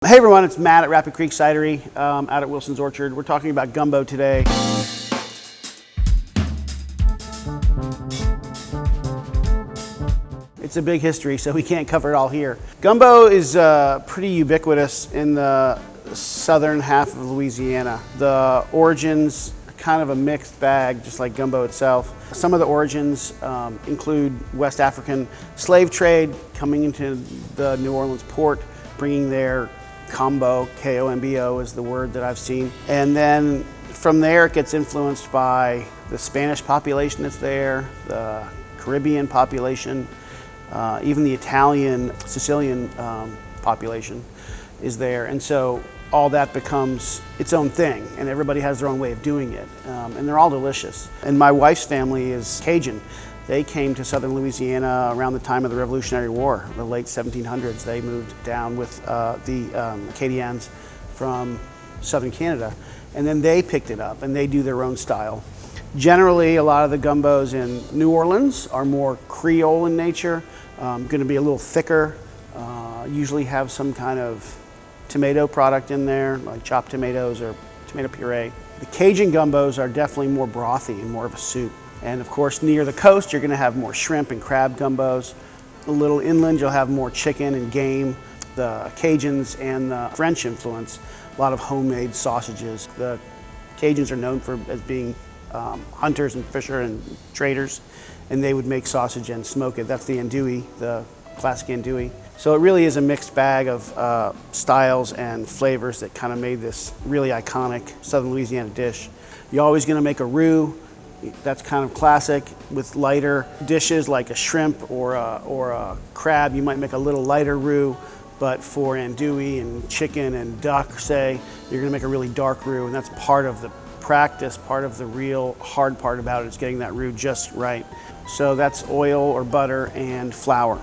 Hey everyone, it's Matt at Rapid Creek Cidery out at Wilson's Orchard. We're talking about gumbo today. It's a big history, so we can't cover it all here. Gumbo is pretty ubiquitous in the southern half of Louisiana. The origins are kind of a mixed bag, just like gumbo itself. Some of the origins include West African slave trade coming into the New Orleans port, bringing their Combo, K-O-M-B-O is the word that I've seen. And then from there it gets influenced by the Spanish population that's there, the Caribbean population, even the Italian, Sicilian population is there. And so all that becomes its own thing, and everybody has their own way of doing it. And they're all delicious. And my wife's family is Cajun. They came to southern Louisiana around the time of the Revolutionary War, the late 1700s. They moved down with the Acadians from southern Canada, and then they picked it up and they do their own style. Generally, a lot of the gumbos in New Orleans are more Creole in nature, going to be a little thicker, usually have some kind of tomato product in there, like chopped tomatoes or tomato puree. The Cajun gumbos are definitely more brothy and more of a soup. And of course, near the coast, you're going to have more shrimp and crab gumbos. A little inland, you'll have more chicken and game. The Cajuns and the French influence, a lot of homemade sausages. The Cajuns are known for as being hunters and fishers and traders, and they would make sausage and smoke it. That's the andouille, the classic andouille. So it really is a mixed bag of styles and flavors that kind of made this really iconic Southern Louisiana dish. You're always going to make a roux. That's kind of classic. With lighter dishes like a shrimp or a crab, you might make a little lighter roux, but for andouille and chicken and duck, say, you're gonna make a really dark roux, and that's part of the practice, part of the real hard part about it is getting that roux just right. So that's oil or butter and flour.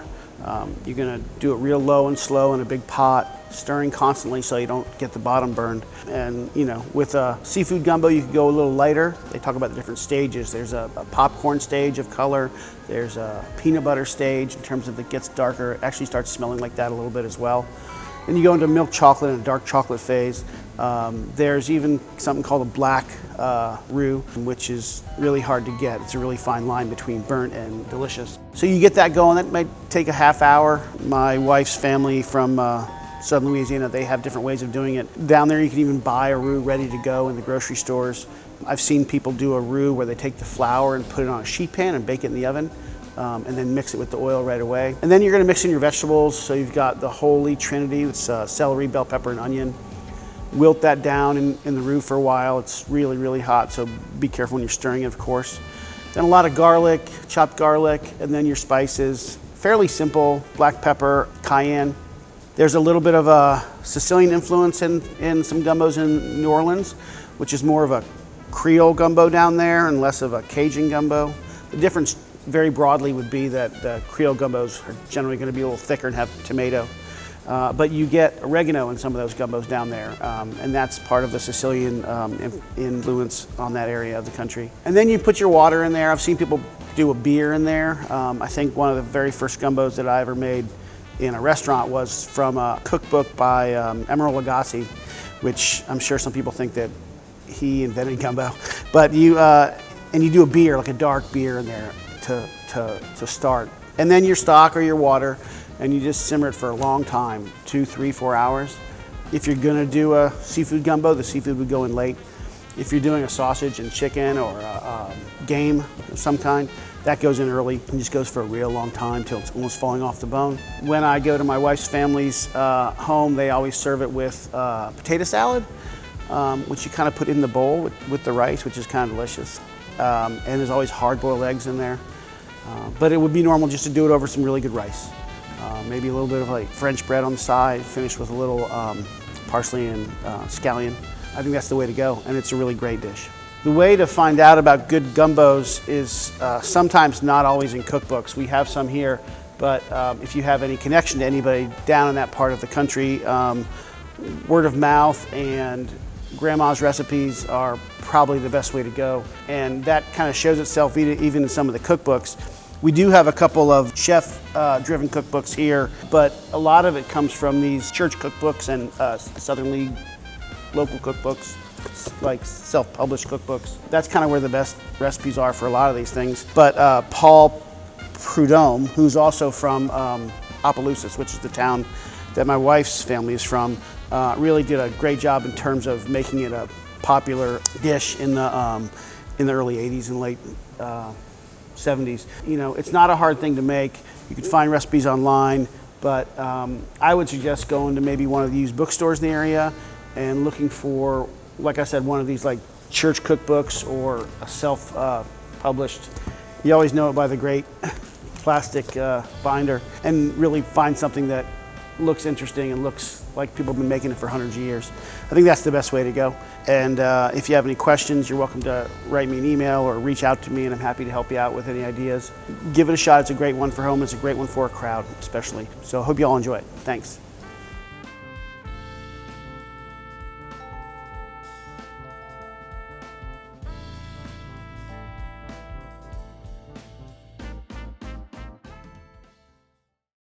You're gonna do it real low and slow in a big pot, stirring constantly so you don't get the bottom burned. And you know, with a seafood gumbo, you can go a little lighter. They talk about the different stages. There's a popcorn stage of color. There's a peanut butter stage in terms of it gets darker. It actually starts smelling like that a little bit as well. Then you go into milk chocolate and a dark chocolate phase. There's even something called a black roux, which is really hard to get. It's a really fine line between burnt and delicious. So you get that going. That might take a half hour. My wife's family from southern Louisiana, they have different ways of doing it. Down there you can even buy a roux ready to go in the grocery stores. I've seen people do a roux where they take the flour and put it on a sheet pan and bake it in the oven. And then mix it with the oil right away. And then you're gonna mix in your vegetables. So you've got the holy trinity, it's celery, bell pepper, and onion. Wilt that down in the roux for a while. It's really, really hot, so be careful when you're stirring it, of course. Then a lot of garlic, chopped garlic, and then your spices. Fairly simple, black pepper, cayenne. There's a little bit of a Sicilian influence in some gumbos in New Orleans, which is more of a Creole gumbo down there and less of a Cajun gumbo. The difference very broadly would be that the Creole gumbos are generally going to be a little thicker and have tomato. But you get oregano in some of those gumbos down there, and that's part of the Sicilian influence on that area of the country. And then you put your water in there. I've seen people do a beer in there. I think one of the very first gumbos that I ever made in a restaurant was from a cookbook by Emeril Lagasse, which I'm sure some people think that he invented gumbo. But you do a beer, like a dark beer in there to start. And then your stock or your water, and you just simmer it for a long time, 2, 3, 4 hours. If you're gonna do a seafood gumbo, the seafood would go in late. If you're doing a sausage and chicken or a game of some kind, that goes in early and just goes for a real long time till it's almost falling off the bone. When I go to my wife's family's home, they always serve it with potato salad, which you kind of put in the bowl with the rice, which is kind of delicious. And there's always hard-boiled eggs in there. But it would be normal just to do it over some really good rice. Maybe a little bit of like French bread on the side, finished with a little parsley and scallion. I think that's the way to go, and it's a really great dish. The way to find out about good gumbos is sometimes not always in cookbooks. We have some here, but if you have any connection to anybody down in that part of the country, word of mouth and grandma's recipes are probably the best way to go. And that kind of shows itself even in some of the cookbooks. We do have a couple of chef-driven cookbooks here, but a lot of it comes from these church cookbooks and Southern League local cookbooks, like self-published cookbooks. That's kind of where the best recipes are for a lot of these things. But Paul Prudhomme, who's also from Opelousas, which is the town that my wife's family is from, really did a great job in terms of making it a popular dish in the early 80s and late 70s. You know, it's not a hard thing to make. You can find recipes online, but I would suggest going to maybe one of the used bookstores in the area and looking for, like I said, one of these like church cookbooks or a self-published. You always know it by the great plastic binder, and really find something that looks interesting and looks like people have been making it for hundreds of years. I think that's the best way to go. And if you have any questions, you're welcome to write me an email or reach out to me, and I'm happy to help you out with any ideas. Give it a shot. It's a great one for home. It's a great one for a crowd, especially. So I hope you all enjoy it. Thanks.